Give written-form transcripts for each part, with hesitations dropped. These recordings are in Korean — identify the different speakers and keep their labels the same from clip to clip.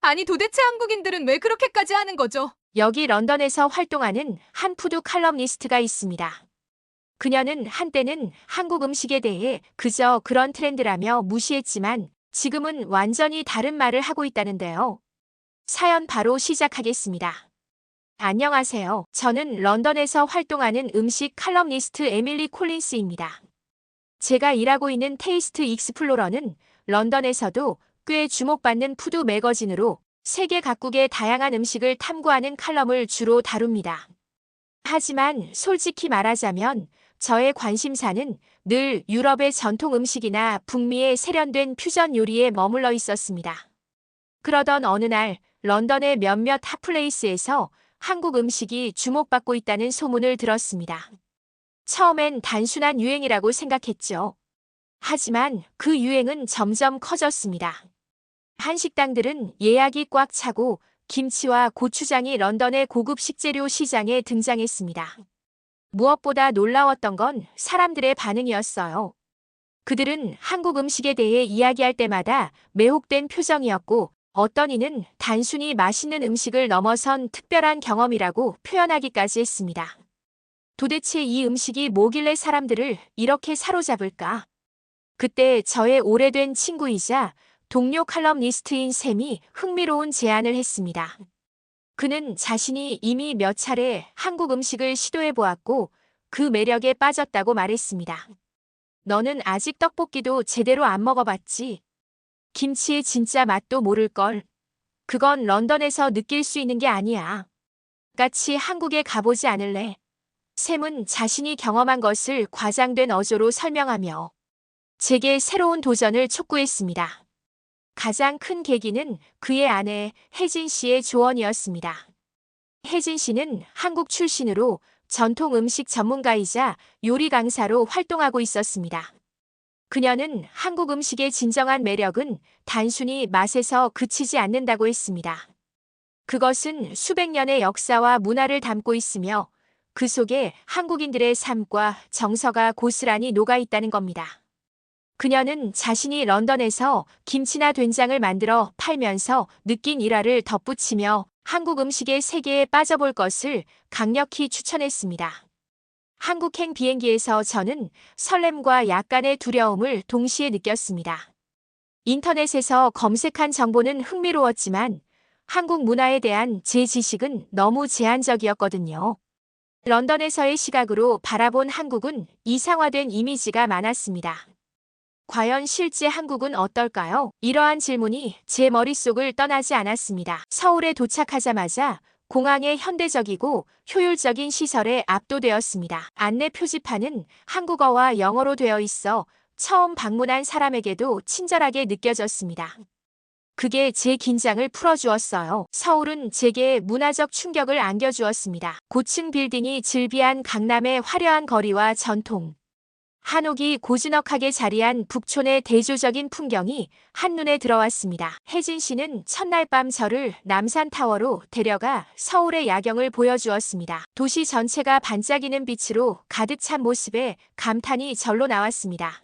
Speaker 1: 아니 도대체 한국인들은 왜 그렇게까지 하는 거죠?
Speaker 2: 여기 런던에서 활동하는 한 푸드 칼럼니스트가 있습니다. 그녀는 한때는 한국 음식에 대해 그저 그런 트렌드라며 무시했지만 지금은 완전히 다른 말을 하고 있다는데요. 사연 바로 시작하겠습니다. 안녕하세요. 저는 런던에서 활동하는 음식 칼럼니스트 에밀리 콜린스입니다. 제가 일하고 있는 테이스트 익스플로러는 런던에서도 꽤 주목받는 푸드 매거진으로 세계 각국의 다양한 음식을 탐구하는 칼럼을 주로 다룹니다. 하지만 솔직히 말하자면 저의 관심사는 늘 유럽의 전통 음식이나 북미의 세련된 퓨전 요리에 머물러 있었습니다. 그러던 어느 날 런던의 몇몇 핫플레이스에서 한국 음식이 주목받고 있다는 소문을 들었습니다. 처음엔 단순한 유행이라고 생각했죠. 하지만 그 유행은 점점 커졌습니다. 한식당들은 예약이 꽉 차고 김치와 고추장이 런던의 고급 식재료 시장에 등장했습니다. 무엇보다 놀라웠던 건 사람들의 반응이었어요. 그들은 한국 음식에 대해 이야기할 때마다 매혹된 표정이었고 어떤 이는 단순히 맛있는 음식을 넘어선 특별한 경험이라고 표현하기까지 했습니다. 도대체 이 음식이 뭐길래 사람들을 이렇게 사로잡을까? 그때 저의 오래된 친구이자 동료 칼럼니스트인 샘이 흥미로운 제안을 했습니다. 그는 자신이 이미 몇 차례 한국 음식을 시도해 보았고 그 매력에 빠졌다고 말했습니다. 너는 아직 떡볶이도 제대로 안 먹어봤지? 김치의 진짜 맛도 모를걸. 그건 런던에서 느낄 수 있는 게 아니야. 같이 한국에 가보지 않을래? 샘은 자신이 경험한 것을 과장된 어조로 설명하며 제게 새로운 도전을 촉구했습니다. 가장 큰 계기는 그의 아내 혜진 씨의 조언이었습니다. 혜진 씨는 한국 출신으로 전통 음식 전문가이자 요리 강사로 활동하고 있었습니다. 그녀는 한국 음식의 진정한 매력은 단순히 맛에서 그치지 않는다고 했습니다. 그것은 수백 년의 역사와 문화를 담고 있으며 그 속에 한국인들의 삶과 정서가 고스란히 녹아 있다는 겁니다. 그녀는 자신이 런던에서 김치나 된장을 만들어 팔면서 느낀 일화를 덧붙이며 한국 음식의 세계에 빠져볼 것을 강력히 추천했습니다. 한국행 비행기에서 저는 설렘과 약간의 두려움을 동시에 느꼈습니다. 인터넷에서 검색한 정보는 흥미로웠지만 한국 문화에 대한 제 지식은 너무 제한적이었거든요. 런던에서의 시각으로 바라본 한국은 이상화된 이미지가 많았습니다. 과연 실제 한국은 어떨까요? 이러한 질문이 제 머릿속을 떠나지 않았습니다. 서울에 도착하자마자 공항의 현대적이고 효율적인 시설에 압도되었습니다. 안내 표지판은 한국어와 영어로 되어 있어 처음 방문한 사람에게도 친절하게 느껴졌습니다. 그게 제 긴장을 풀어주었어요. 서울은 제게 문화적 충격을 안겨주었습니다. 고층 빌딩이 즐비한 강남의 화려한 거리와 전통, 한옥이 고즈넉하게 자리한 북촌의 대조적인 풍경이 한눈에 들어왔습니다. 혜진 씨는 첫날 밤 저를 남산타워로 데려가 서울의 야경을 보여주었습니다. 도시 전체가 반짝이는 빛으로 가득 찬 모습에 감탄이 절로 나왔습니다.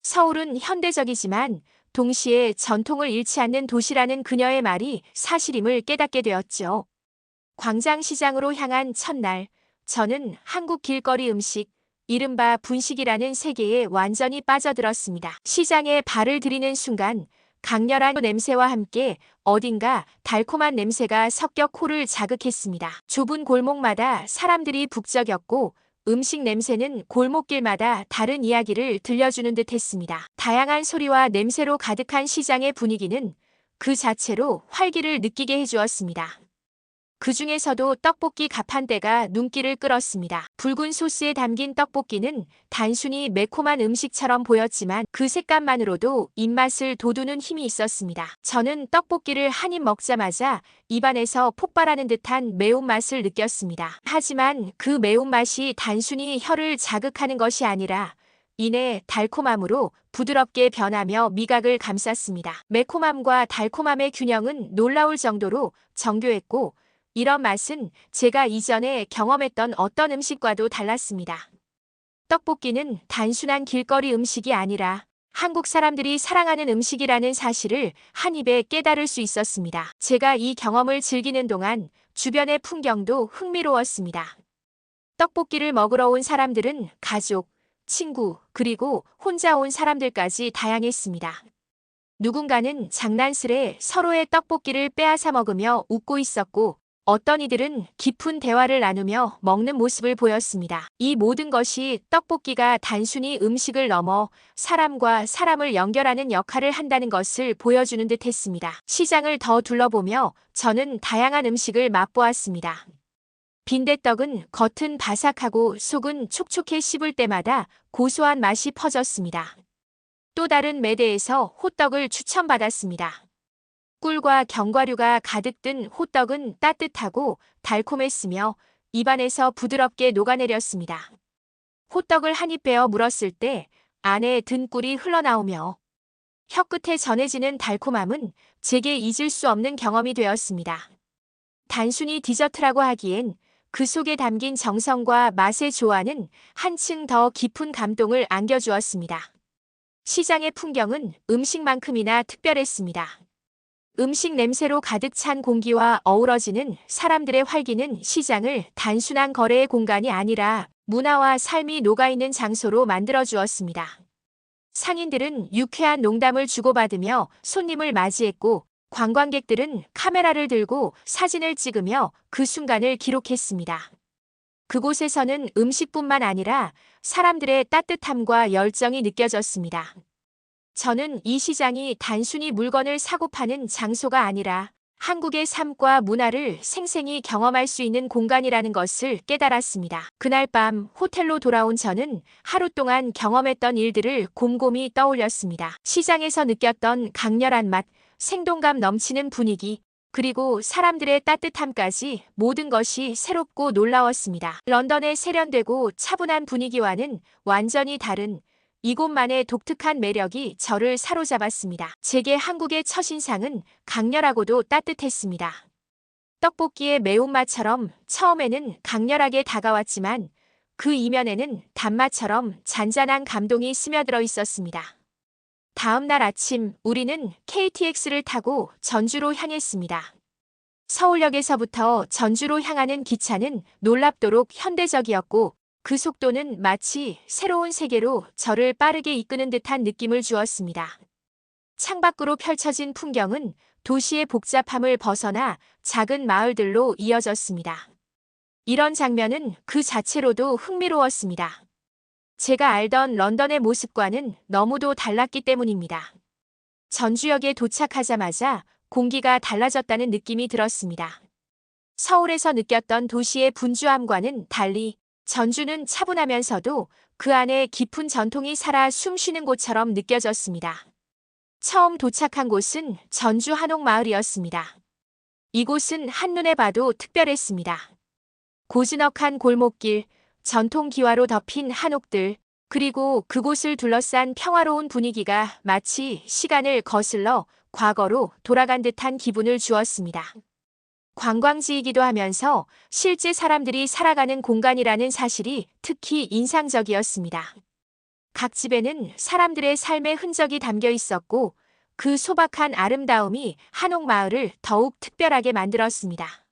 Speaker 2: 서울은 현대적이지만 동시에 전통을 잃지 않는 도시라는 그녀의 말이 사실임을 깨닫게 되었죠. 광장시장으로 향한 첫날, 저는 한국 길거리 음식, 이른바 분식이라는 세계에 완전히 빠져들었습니다. 시장에 발을 들이는 순간 강렬한 냄새와 함께 어딘가 달콤한 냄새가 섞여 코를 자극했습니다. 좁은 골목마다 사람들이 북적였고 음식 냄새는 골목길마다 다른 이야기를 들려주는 듯 했습니다. 다양한 소리와 냄새로 가득한 시장의 분위기는 그 자체로 활기를 느끼게 해주었습니다. 그 중에서도 떡볶이 갑판대가 눈길을 끌었습니다. 붉은 소스에 담긴 떡볶이는 단순히 매콤한 음식처럼 보였지만 그 색감만으로도 입맛을 돋우는 힘이 있었습니다. 저는 떡볶이를 한 입 먹자마자 입안에서 폭발하는 듯한 매운맛을 느꼈습니다. 하지만 그 매운맛이 단순히 혀를 자극하는 것이 아니라 이내 달콤함으로 부드럽게 변하며 미각을 감쌌습니다. 매콤함과 달콤함의 균형은 놀라울 정도로 정교했고 이런 맛은 제가 이전에 경험했던 어떤 음식과도 달랐습니다. 떡볶이는 단순한 길거리 음식이 아니라 한국 사람들이 사랑하는 음식이라는 사실을 한 입에 깨달을 수 있었습니다. 제가 이 경험을 즐기는 동안 주변의 풍경도 흥미로웠습니다. 떡볶이를 먹으러 온 사람들은 가족, 친구, 그리고 혼자 온 사람들까지 다양했습니다. 누군가는 장난스레 서로의 떡볶이를 빼앗아 먹으며 웃고 있었고, 어떤 이들은 깊은 대화를 나누며 먹는 모습을 보였습니다. 이 모든 것이 떡볶이가 단순히 음식을 넘어 사람과 사람을 연결하는 역할을 한다는 것을 보여주는 듯 했습니다. 시장을 더 둘러보며 저는 다양한 음식을 맛보았습니다. 빈대떡은 겉은 바삭하고 속은 촉촉해 씹을 때마다 고소한 맛이 퍼졌습니다. 또 다른 매대에서 호떡을 추천받았습니다. 꿀과 견과류가 가득 든 호떡은 따뜻하고 달콤했으며 입안에서 부드럽게 녹아내렸습니다. 호떡을 한 입 베어 물었을 때 안에 든 꿀이 흘러나오며 혀끝에 전해지는 달콤함은 제게 잊을 수 없는 경험이 되었습니다. 단순히 디저트라고 하기엔 그 속에 담긴 정성과 맛의 조화는 한층 더 깊은 감동을 안겨주었습니다. 시장의 풍경은 음식만큼이나 특별했습니다. 음식 냄새로 가득 찬 공기와 어우러지는 사람들의 활기는 시장을 단순한 거래의 공간이 아니라 문화와 삶이 녹아있는 장소로 만들어주었습니다. 상인들은 유쾌한 농담을 주고받으며 손님을 맞이했고, 관광객들은 카메라를 들고 사진을 찍으며 그 순간을 기록했습니다. 그곳에서는 음식뿐만 아니라 사람들의 따뜻함과 열정이 느껴졌습니다. 저는 이 시장이 단순히 물건을 사고 파는 장소가 아니라 한국의 삶과 문화를 생생히 경험할 수 있는 공간이라는 것을 깨달았습니다. 그날 밤 호텔로 돌아온 저는 하루 동안 경험했던 일들을 곰곰이 떠올렸습니다. 시장에서 느꼈던 강렬한 맛, 생동감 넘치는 분위기, 그리고 사람들의 따뜻함까지 모든 것이 새롭고 놀라웠습니다. 런던의 세련되고 차분한 분위기와는 완전히 다른 이곳만의 독특한 매력이 저를 사로잡았습니다. 제게 한국의 첫인상은 강렬하고도 따뜻했습니다. 떡볶이의 매운맛처럼 처음에는 강렬하게 다가왔지만 그 이면에는 단맛처럼 잔잔한 감동이 스며들어 있었습니다. 다음 날 아침 우리는 KTX를 타고 전주로 향했습니다. 서울역에서부터 전주로 향하는 기차는 놀랍도록 현대적이었고, 그 속도는 마치 새로운 세계로 저를 빠르게 이끄는 듯한 느낌을 주었습니다. 창밖으로 펼쳐진 풍경은 도시의 복잡함을 벗어나 작은 마을들로 이어졌습니다. 이런 장면은 그 자체로도 흥미로웠습니다. 제가 알던 런던의 모습과는 너무도 달랐기 때문입니다. 전주역에 도착하자마자 공기가 달라졌다는 느낌이 들었습니다. 서울에서 느꼈던 도시의 분주함과는 달리 전주는 차분하면서도 그 안에 깊은 전통이 살아 숨쉬는 곳처럼 느껴졌습니다. 처음 도착한 곳은 전주 한옥마을이었습니다. 이곳은 한눈에 봐도 특별했습니다. 고즈넉한 골목길, 전통 기와로 덮인 한옥들, 그리고 그곳을 둘러싼 평화로운 분위기가 마치 시간을 거슬러 과거로 돌아간 듯한 기분을 주었습니다. 관광지이기도 하면서 실제 사람들이 살아가는 공간이라는 사실이 특히 인상적이었습니다. 각 집에는 사람들의 삶의 흔적이 담겨 있었고, 그 소박한 아름다움이 한옥마을을 더욱 특별하게 만들었습니다.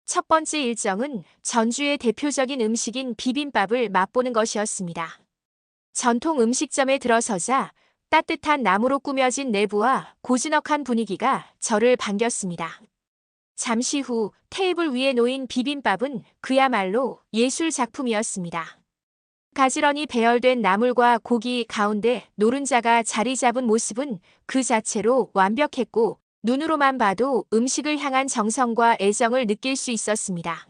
Speaker 2: 첫 번째 일정은 전주의 대표적인 음식인 비빔밥을 맛보는 것이었습니다. 전통 음식점에 들어서자 따뜻한 나무로 꾸며진 내부와 고즈넉한 분위기가 저를 반겼습니다. 잠시 후 테이블 위에 놓인 비빔밥은 그야말로 예술 작품이었습니다. 가지런히 배열된 나물과 고기 가운데 노른자가 자리 잡은 모습은 그 자체로 완벽했고, 눈으로만 봐도 음식을 향한 정성과 애정을 느낄 수 있었습니다.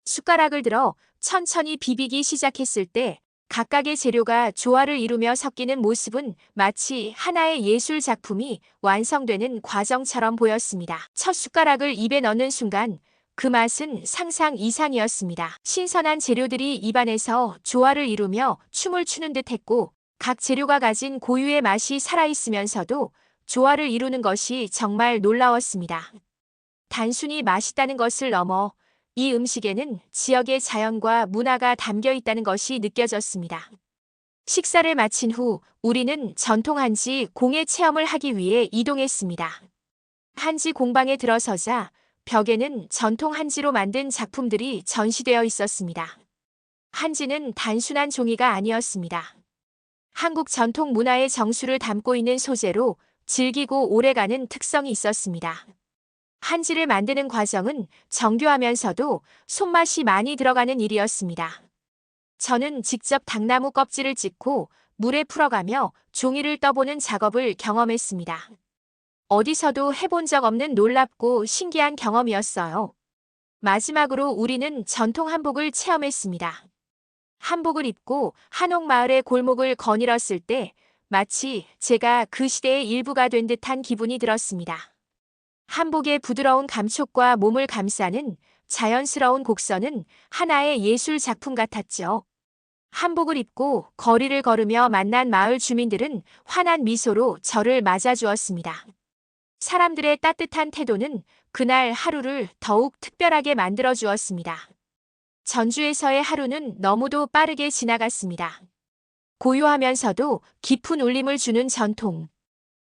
Speaker 2: 숟가락을 들어 천천히 비비기 시작했을 때 각각의 재료가 조화를 이루며 섞이는 모습은 마치 하나의 예술 작품이 완성되는 과정처럼 보였습니다. 첫 숟가락을 입에 넣는 순간 그 맛은 상상 이상이었습니다. 신선한 재료들이 입안에서 조화를 이루며 춤을 추는 듯했고, 각 재료가 가진 고유의 맛이 살아있으면서도 조화를 이루는 것이 정말 놀라웠습니다. 단순히 맛있다는 것을 넘어 이 음식에는 지역의 자연과 문화가 담겨 있다는 것이 느껴졌습니다. 식사를 마친 후 우리는 전통 한지 공예 체험을 하기 위해 이동했습니다. 한지 공방에 들어서자 벽에는 전통 한지로 만든 작품들이 전시되어 있었습니다. 한지는 단순한 종이가 아니었습니다. 한국 전통 문화의 정수를 담고 있는 소재로 질기고 오래가는 특성이 있었습니다. 한지를 만드는 과정은 정교하면서도 손맛이 많이 들어가는 일이었습니다. 저는 직접 당나무 껍질을 찍고 물에 풀어가며 종이를 떠보는 작업을 경험했습니다. 어디서도 해본 적 없는 놀랍고 신기한 경험이었어요. 마지막으로 우리는 전통 한복을 체험했습니다. 한복을 입고 한옥마을의 골목을 거닐었을 때 마치 제가 그 시대의 일부가 된 듯한 기분이 들었습니다. 한복의 부드러운 감촉과 몸을 감싸는 자연스러운 곡선은 하나의 예술 작품 같았죠. 한복을 입고 거리를 걸으며 만난 마을 주민들은 환한 미소로 저를 맞아주었습니다. 사람들의 따뜻한 태도는 그날 하루를 더욱 특별하게 만들어 주었습니다. 전주에서의 하루는 너무도 빠르게 지나갔습니다. 고요하면서도 깊은 울림을 주는 전통.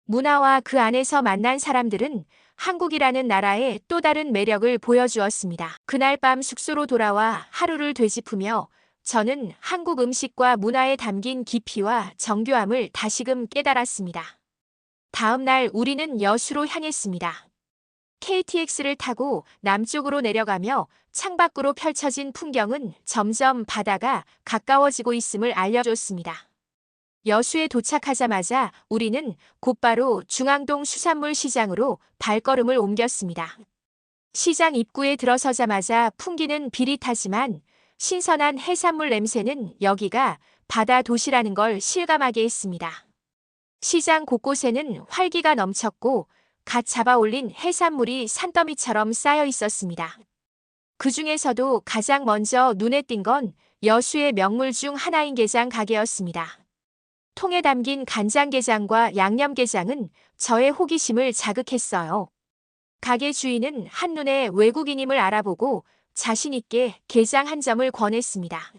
Speaker 2: 문화와 그 안에서 만난 사람들은 한국이라는 나라의 또 다른 매력을 보여주었습니다. 그날 밤 숙소로 돌아와 하루를 되짚으며 저는 한국 음식과 문화에 담긴 깊이와 정교함을 다시금 깨달았습니다. 다음 날 우리는 여수로 향했습니다. KTX를 타고 남쪽으로 내려가며 창밖으로 펼쳐진 풍경은 점점 바다가 가까워지고 있음을 알려줬습니다. 여수에 도착하자마자 우리는 곧바로 중앙동 수산물 시장으로 발걸음을 옮겼습니다. 시장 입구에 들어서자마자 풍기는 비릿하지만 신선한 해산물 냄새는 여기가 바다 도시라는 걸 실감하게 했습니다. 시장 곳곳에는 활기가 넘쳤고 갓 잡아올린 해산물이 산더미처럼 쌓여 있었습니다. 그 중에서도 가장 먼저 눈에 띈 건 여수의 명물 중 하나인 게장 가게였습니다. 통에 담긴 간장게장과 양념게장은 저의 호기심을 자극했어요. 가게 주인은 한눈에 외국인임을 알아보고 자신있게 게장 한 점을 권했습니다.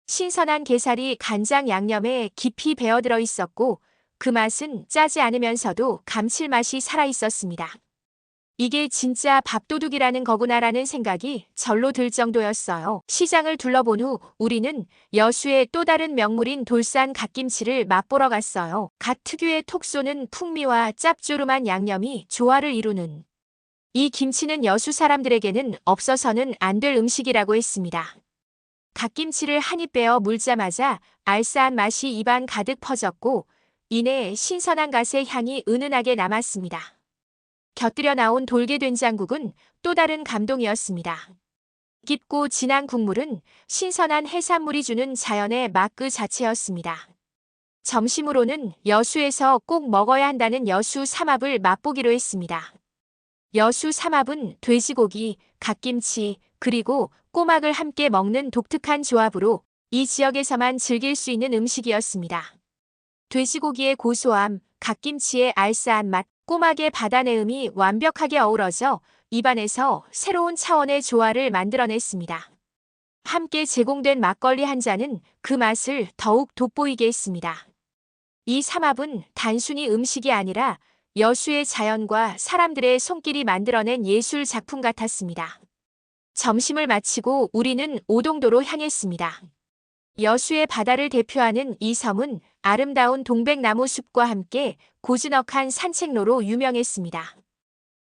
Speaker 2: 신선한 게살이 간장 양념에 깊이 배어들어 있었고 그 맛은 짜지 않으면서도 감칠맛이 살아있었습니다. 이게 진짜 밥도둑이라는 거구나라는 생각이 절로 들 정도였어요. 시장을 둘러본 후 우리는 여수의 또 다른 명물인 돌산 갓김치를 맛보러 갔어요. 갓 특유의 톡 쏘는 풍미와 짭조름한 양념이 조화를 이루는 이 김치는 여수 사람들에게는 없어서는 안 될 음식이라고 했습니다. 갓김치를 한 입 베어 물자마자 알싸한 맛이 입안 가득 퍼졌고 이내 신선한 갓의 향이 은은하게 남았습니다. 곁들여 나온 돌게된장국은 또 다른 감동이었습니다. 깊고 진한 국물은 신선한 해산물이 주는 자연의 맛 그 자체였습니다. 점심으로는 여수에서 꼭 먹어야 한다는 여수 삼합을 맛보기로 했습니다. 여수 삼합은 돼지고기, 갓김치, 그리고 꼬막을 함께 먹는 독특한 조합으로 이 지역에서만 즐길 수 있는 음식이었습니다. 돼지고기의 고소함, 갓김치의 알싸한 맛, 꼬막의 바다내음이 완벽하게 어우러져 입안에서 새로운 차원의 조화를 만들어냈습니다. 함께 제공된 막걸리 한 잔은 그 맛을 더욱 돋보이게 했습니다. 이 삼합은 단순히 음식이 아니라 여수의 자연과 사람들의 손길이 만들어낸 예술 작품 같았습니다. 점심을 마치고 우리는 오동도로 향했습니다. 여수의 바다를 대표하는 이 섬은 아름다운 동백나무 숲과 함께 고즈넉한 산책로로 유명했습니다.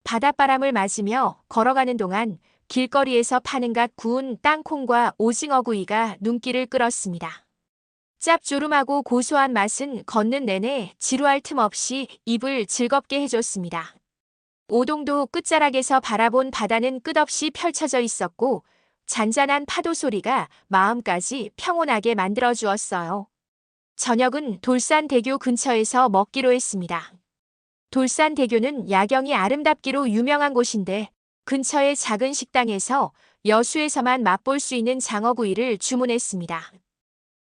Speaker 2: 바닷바람을 맞으며 걸어가는 동안 길거리에서 파는 갓 구운 땅콩과 오징어구이가 눈길을 끌었습니다. 짭조름하고 고소한 맛은 걷는 내내 지루할 틈 없이 입을 즐겁게 해줬습니다. 오동도 끝자락에서 바라본 바다는 끝없이 펼쳐져 있었고 잔잔한 파도 소리가 마음까지 평온하게 만들어주었어요. 저녁은 돌산대교 근처에서 먹기로 했습니다. 돌산대교는 야경이 아름답기로 유명한 곳인데 근처의 작은 식당에서 여수에서만 맛볼 수 있는 장어구이를 주문했습니다.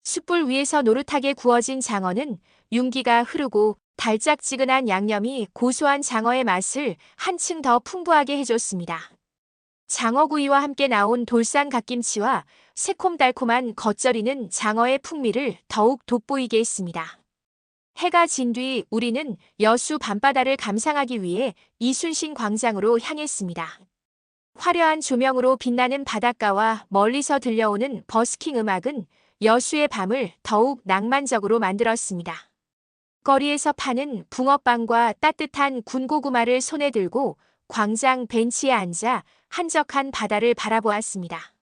Speaker 2: 숯불 위에서 노릇하게 구워진 장어는 윤기가 흐르고 달짝지근한 양념이 고소한 장어의 맛을 한층 더 풍부하게 해줬습니다. 장어구이와 함께 나온 돌산 갓김치와 새콤달콤한 겉절이는 장어의 풍미를 더욱 돋보이게 했습니다. 해가 진 뒤 우리는 여수 밤바다를 감상하기 위해 이순신 광장으로 향했습니다. 화려한 조명으로 빛나는 바닷가와 멀리서 들려오는 버스킹 음악은 여수의 밤을 더욱 낭만적으로 만들었습니다. 거리에서 파는 붕어빵과 따뜻한 군고구마를 손에 들고 광장 벤치에 앉아 한적한 바다를 바라보았습니다.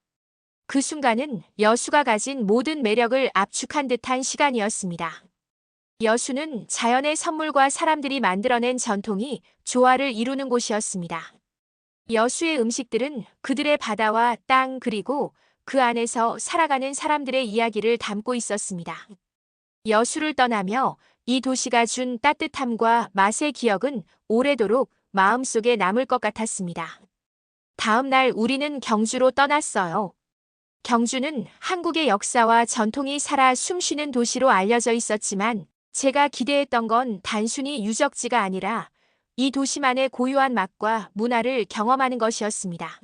Speaker 2: 그 순간은 여수가 가진 모든 매력을 압축한 듯한 시간이었습니다. 여수는 자연의 선물과 사람들이 만들어낸 전통이 조화를 이루는 곳이었습니다. 여수의 음식들은 그들의 바다와 땅 그리고 그 안에서 살아가는 사람들의 이야기를 담고 있었습니다. 여수를 떠나며 이 도시가 준 따뜻함과 맛의 기억은 오래도록 마음속에 남을 것 같았습니다. 다음 날 우리는 경주로 떠났어요. 경주는 한국의 역사와 전통이 살아 숨쉬는 도시로 알려져 있었지만 제가 기대했던 건 단순히 유적지가 아니라 이 도시만의 고유한 맛과 문화를 경험하는 것이었습니다.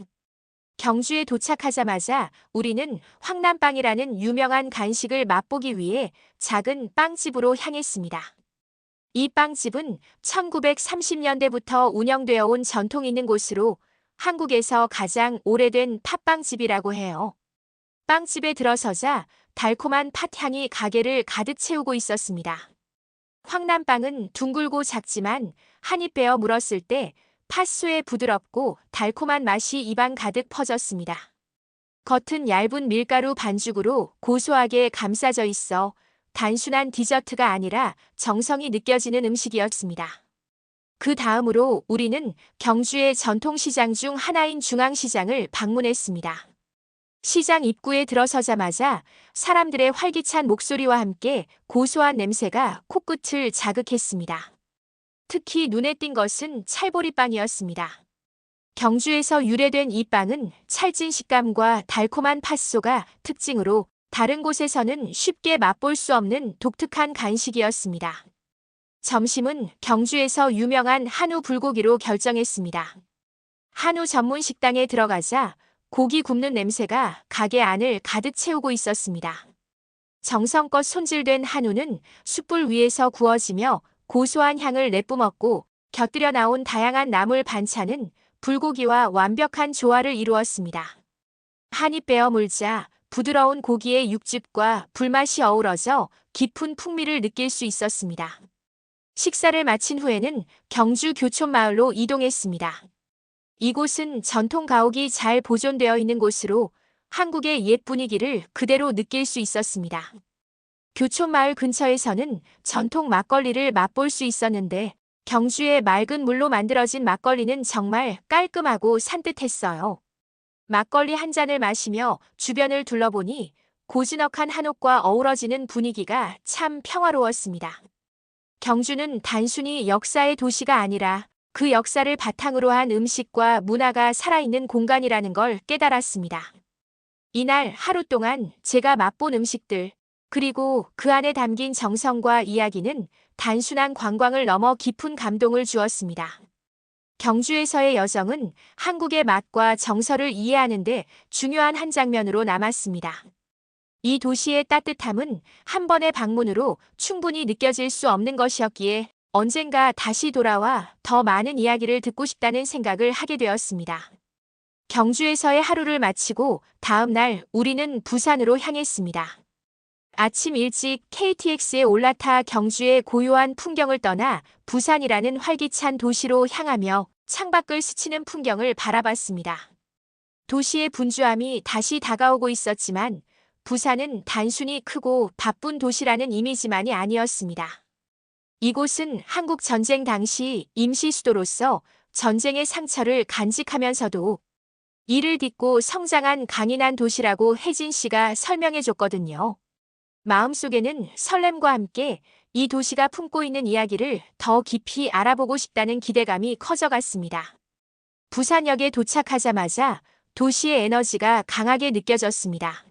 Speaker 2: 경주에 도착하자마자 우리는 황남빵이라는 유명한 간식을 맛보기 위해 작은 빵집으로 향했습니다. 이 빵집은 1930년대부터 운영되어 온 전통 있는 곳으로 한국에서 가장 오래된 팥빵집이라고 해요. 빵집에 들어서자 달콤한 팥향이 가게를 가득 채우고 있었습니다. 황남빵은 둥글고 작지만 한 입 베어 물었을 때 팥소의 부드럽고 달콤한 맛이 입안 가득 퍼졌습니다. 겉은 얇은 밀가루 반죽으로 고소하게 감싸져 있어 단순한 디저트가 아니라 정성이 느껴지는 음식이었습니다. 그 다음으로 우리는 경주의 전통시장 중 하나인 중앙시장을 방문했습니다. 시장 입구에 들어서자마자 사람들의 활기찬 목소리와 함께 고소한 냄새가 코끝을 자극했습니다. 특히 눈에 띈 것은 찰보리빵이었습니다. 경주에서 유래된 이 빵은 찰진 식감과 달콤한 팥소가 특징으로 다른 곳에서는 쉽게 맛볼 수 없는 독특한 간식이었습니다. 점심은 경주에서 유명한 한우 불고기로 결정했습니다. 한우 전문 식당에 들어가자 고기 굽는 냄새가 가게 안을 가득 채우고 있었습니다. 정성껏 손질된 한우는 숯불 위에서 구워지며 고소한 향을 내뿜었고 곁들여 나온 다양한 나물 반찬은 불고기와 완벽한 조화를 이루었습니다. 한 입 베어 물자 부드러운 고기의 육즙과 불맛이 어우러져 깊은 풍미를 느낄 수 있었습니다. 식사를 마친 후에는 경주 교촌마을로 이동했습니다. 이곳은 전통 가옥이 잘 보존되어 있는 곳으로 한국의 옛 분위기를 그대로 느낄 수 있었습니다. 교촌마을 근처에서는 전통 막걸리를 맛볼 수 있었는데 경주의 맑은 물로 만들어진 막걸리는 정말 깔끔하고 산뜻했어요. 막걸리 한 잔을 마시며 주변을 둘러보니 고즈넉한 한옥과 어우러지는 분위기가 참 평화로웠습니다. 경주는 단순히 역사의 도시가 아니라 그 역사를 바탕으로 한 음식과 문화가 살아있는 공간이라는 걸 깨달았습니다. 이날 하루 동안 제가 맛본 음식들, 그리고 그 안에 담긴 정성과 이야기는 단순한 관광을 넘어 깊은 감동을 주었습니다. 경주에서의 여정은 한국의 맛과 정서를 이해하는 데 중요한 한 장면으로 남았습니다. 이 도시의 따뜻함은 한 번의 방문으로 충분히 느껴질 수 없는 것이었기에 언젠가 다시 돌아와 더 많은 이야기를 듣고 싶다는 생각을 하게 되었습니다. 경주에서의 하루를 마치고 다음 날 우리는 부산으로 향했습니다. 아침 일찍 KTX에 올라타 경주의 고요한 풍경을 떠나 부산이라는 활기찬 도시로 향하며 창밖을 스치는 풍경을 바라봤습니다. 도시의 분주함이 다시 다가오고 있었지만 부산은 단순히 크고 바쁜 도시라는 이미지만이 아니었습니다. 이곳은 한국 전쟁 당시 임시 수도로서 전쟁의 상처를 간직하면서도 이를 딛고 성장한 강인한 도시라고 혜진 씨가 설명해 줬거든요. 마음속에는 설렘과 함께 이 도시가 품고 있는 이야기를 더 깊이 알아보고 싶다는 기대감이 커져갔습니다. 부산역에 도착하자마자 도시의 에너지가 강하게 느껴졌습니다.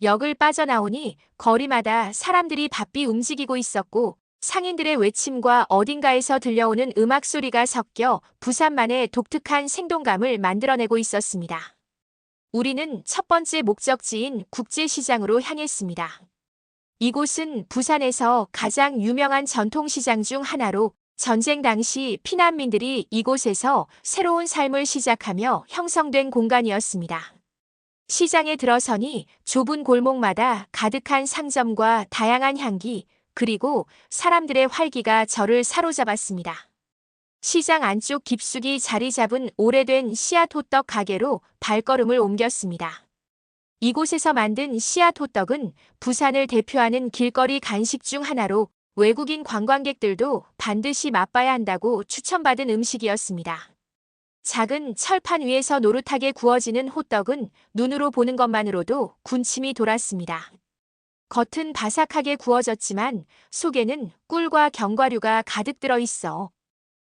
Speaker 2: 역을 빠져나오니 거리마다 사람들이 바삐 움직이고 있었고 상인들의 외침과 어딘가에서 들려오는 음악 소리가 섞여 부산만의 독특한 생동감을 만들어내고 있었습니다. 우리는 첫 번째 목적지인 국제시장으로 향했습니다. 이곳은 부산에서 가장 유명한 전통시장 중 하나로 전쟁 당시 피난민들이 이곳에서 새로운 삶을 시작하며 형성된 공간이었습니다. 시장에 들어서니 좁은 골목마다 가득한 상점과 다양한 향기, 그리고 사람들의 활기가 저를 사로잡았습니다. 시장 안쪽 깊숙이 자리 잡은 오래된 씨앗 호떡 가게로 발걸음을 옮겼습니다. 이곳에서 만든 씨앗 호떡은 부산을 대표하는 길거리 간식 중 하나로 외국인 관광객들도 반드시 맛봐야 한다고 추천받은 음식이었습니다. 작은 철판 위에서 노릇하게 구워지는 호떡은 눈으로 보는 것만으로도 군침이 돌았습니다. 겉은 바삭하게 구워졌지만 속에는 꿀과 견과류가 가득 들어 있어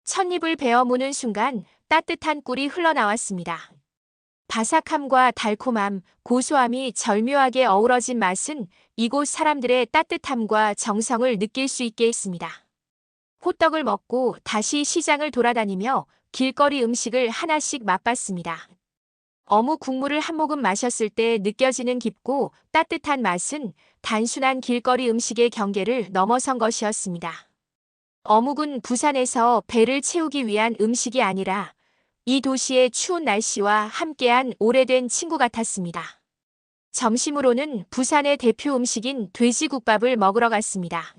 Speaker 2: 찻잎을 베어 무는 순간 따뜻한 꿀이 흘러나왔습니다. 바삭함과 달콤함, 고소함이 절묘하게 어우러진 맛은 이곳 사람들의 따뜻함과 정성을 느낄 수 있게 했습니다. 호떡을 먹고 다시 시장을 돌아다니며 길거리 음식을 하나씩 맛봤습니다. 어묵 국물을 한 모금 마셨을 때 느껴지는 깊고 따뜻한 맛은 단순한 길거리 음식의 경계를 넘어선 것이었습니다. 어묵은 부산에서 배를 채우기 위한 음식이 아니라 이 도시의 추운 날씨와 함께한 오래된 친구 같았습니다. 점심으로는 부산의 대표 음식인 돼지국밥을 먹으러 갔습니다.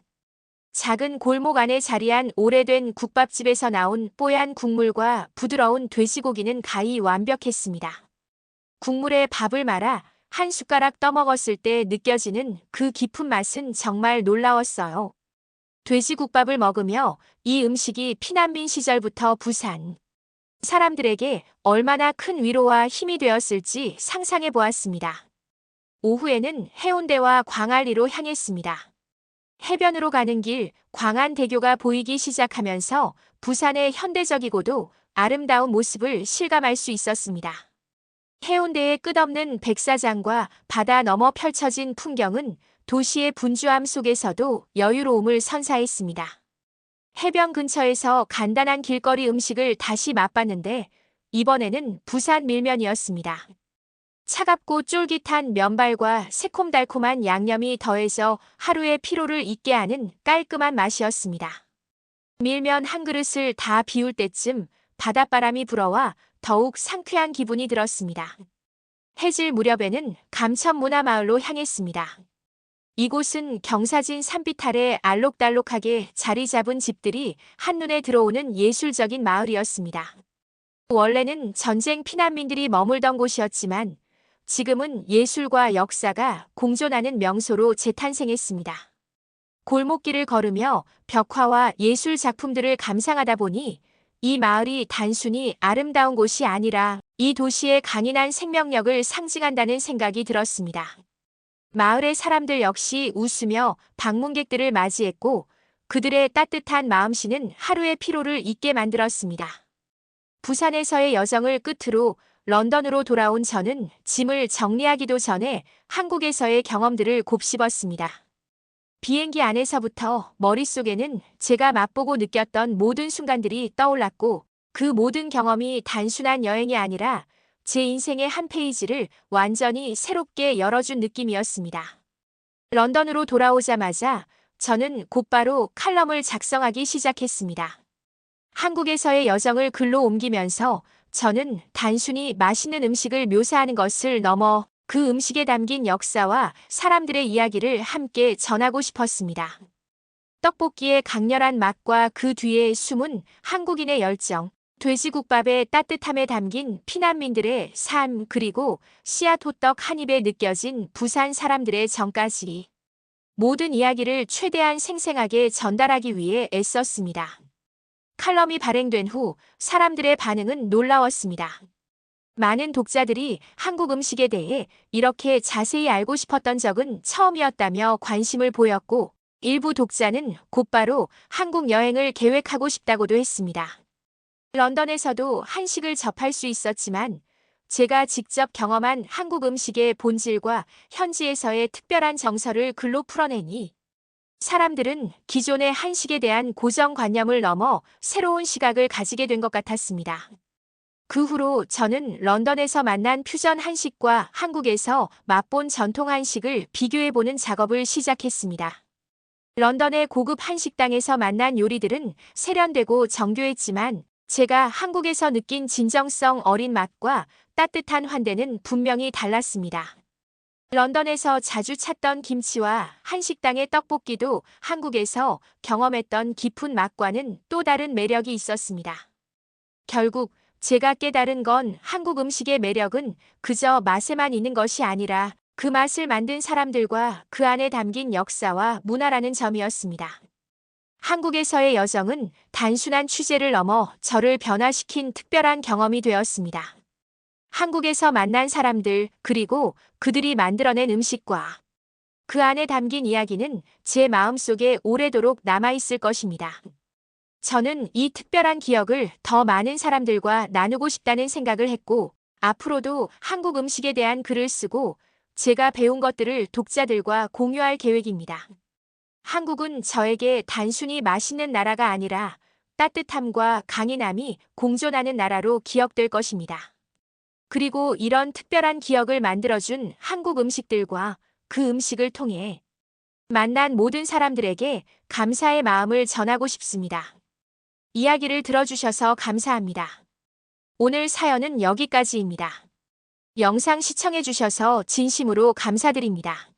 Speaker 2: 작은 골목 안에 자리한 오래된 국밥집에서 나온 뽀얀 국물과 부드러운 돼지고기는 가히 완벽했습니다. 국물에 밥을 말아 한 숟가락 떠먹었을 때 느껴지는 그 깊은 맛은 정말 놀라웠어요. 돼지국밥을 먹으며 이 음식이 피난민 시절부터 부산 사람들에게 얼마나 큰 위로와 힘이 되었을지 상상해 보았습니다. 오후에는 해운대와 광안리로 향했습니다. 해변으로 가는 길 광안대교가 보이기 시작하면서 부산의 현대적이고도 아름다운 모습을 실감할 수 있었습니다. 해운대의 끝없는 백사장과 바다 너머 펼쳐진 풍경은 도시의 분주함 속에서도 여유로움을 선사했습니다. 해변 근처에서 간단한 길거리 음식을 다시 맛봤는데 이번에는 부산 밀면이었습니다. 차갑고 쫄깃한 면발과 새콤달콤한 양념이 더해져 하루의 피로를 잊게 하는 깔끔한 맛이었습니다. 밀면 한 그릇을 다 비울 때쯤 바닷바람이 불어와 더욱 상쾌한 기분이 들었습니다. 해질 무렵에는 감천문화마을로 향했습니다. 이곳은 경사진 산빛 아래 알록달록하게 자리 잡은 집들이 한눈에 들어오는 예술적인 마을이었습니다. 원래는 전쟁 피난민들이 머물던 곳이었지만 지금은 예술과 역사가 공존하는 명소로 재탄생했습니다. 골목길을 걸으며 벽화와 예술 작품들을 감상하다 보니 이 마을이 단순히 아름다운 곳이 아니라 이 도시의 강인한 생명력을 상징한다는 생각이 들었습니다. 마을의 사람들 역시 웃으며 방문객들을 맞이했고 그들의 따뜻한 마음씨는 하루의 피로를 잊게 만들었습니다. 부산에서의 여정을 끝으로 런던으로 돌아온 저는 짐을 정리하기도 전에 한국에서의 경험들을 곱씹었습니다. 비행기 안에서부터 머릿속에는 제가 맛보고 느꼈던 모든 순간들이 떠올랐고 그 모든 경험이 단순한 여행이 아니라 제 인생의 한 페이지를 완전히 새롭게 열어준 느낌이었습니다. 런던으로 돌아오자마자 저는 곧바로 칼럼을 작성하기 시작했습니다. 한국에서의 여정을 글로 옮기면서 저는 단순히 맛있는 음식을 묘사하는 것을 넘어 그 음식에 담긴 역사와 사람들의 이야기를 함께 전하고 싶었습니다. 떡볶이의 강렬한 맛과 그 뒤에 숨은 한국인의 열정, 돼지국밥의 따뜻함에 담긴 피난민들의 삶, 그리고 씨앗 호떡 한 입에 느껴진 부산 사람들의 정까지 모든 이야기를 최대한 생생하게 전달하기 위해 애썼습니다. 칼럼이 발행된 후 사람들의 반응은 놀라웠습니다. 많은 독자들이 한국 음식에 대해 이렇게 자세히 알고 싶었던 적은 처음이었다며 관심을 보였고 일부 독자는 곧바로 한국 여행을 계획하고 싶다고도 했습니다. 런던에서도 한식을 접할 수 있었지만 제가 직접 경험한 한국 음식의 본질과 현지에서의 특별한 정서를 글로 풀어내니 사람들은 기존의 한식에 대한 고정관념을 넘어 새로운 시각을 가지게 된 것 같았습니다. 그 후로 저는 런던에서 만난 퓨전 한식과 한국에서 맛본 전통 한식을 비교해보는 작업을 시작했습니다. 런던의 고급 한식당에서 만난 요리들은 세련되고 정교했지만 제가 한국에서 느낀 진정성 어린 맛과 따뜻한 환대는 분명히 달랐습니다. 런던에서 자주 찾던 김치와 한식당의 떡볶이도 한국에서 경험했던 깊은 맛과는 또 다른 매력이 있었습니다. 결국 제가 깨달은 건 한국 음식의 매력은 그저 맛에만 있는 것이 아니라 그 맛을 만든 사람들과 그 안에 담긴 역사와 문화라는 점이었습니다. 한국에서의 여정은 단순한 취재를 넘어 저를 변화시킨 특별한 경험이 되었습니다. 한국에서 만난 사람들, 그리고 그들이 만들어낸 음식과 그 안에 담긴 이야기는 제 마음속에 오래도록 남아있을 것입니다. 저는 이 특별한 기억을 더 많은 사람들과 나누고 싶다는 생각을 했고, 앞으로도 한국 음식에 대한 글을 쓰고 제가 배운 것들을 독자들과 공유할 계획입니다. 한국은 저에게 단순히 맛있는 나라가 아니라 따뜻함과 강인함이 공존하는 나라로 기억될 것입니다. 그리고 이런 특별한 기억을 만들어준 한국 음식들과 그 음식을 통해 만난 모든 사람들에게 감사의 마음을 전하고 싶습니다. 이야기를 들어주셔서 감사합니다. 오늘 사연은 여기까지입니다. 영상 시청해주셔서 진심으로 감사드립니다.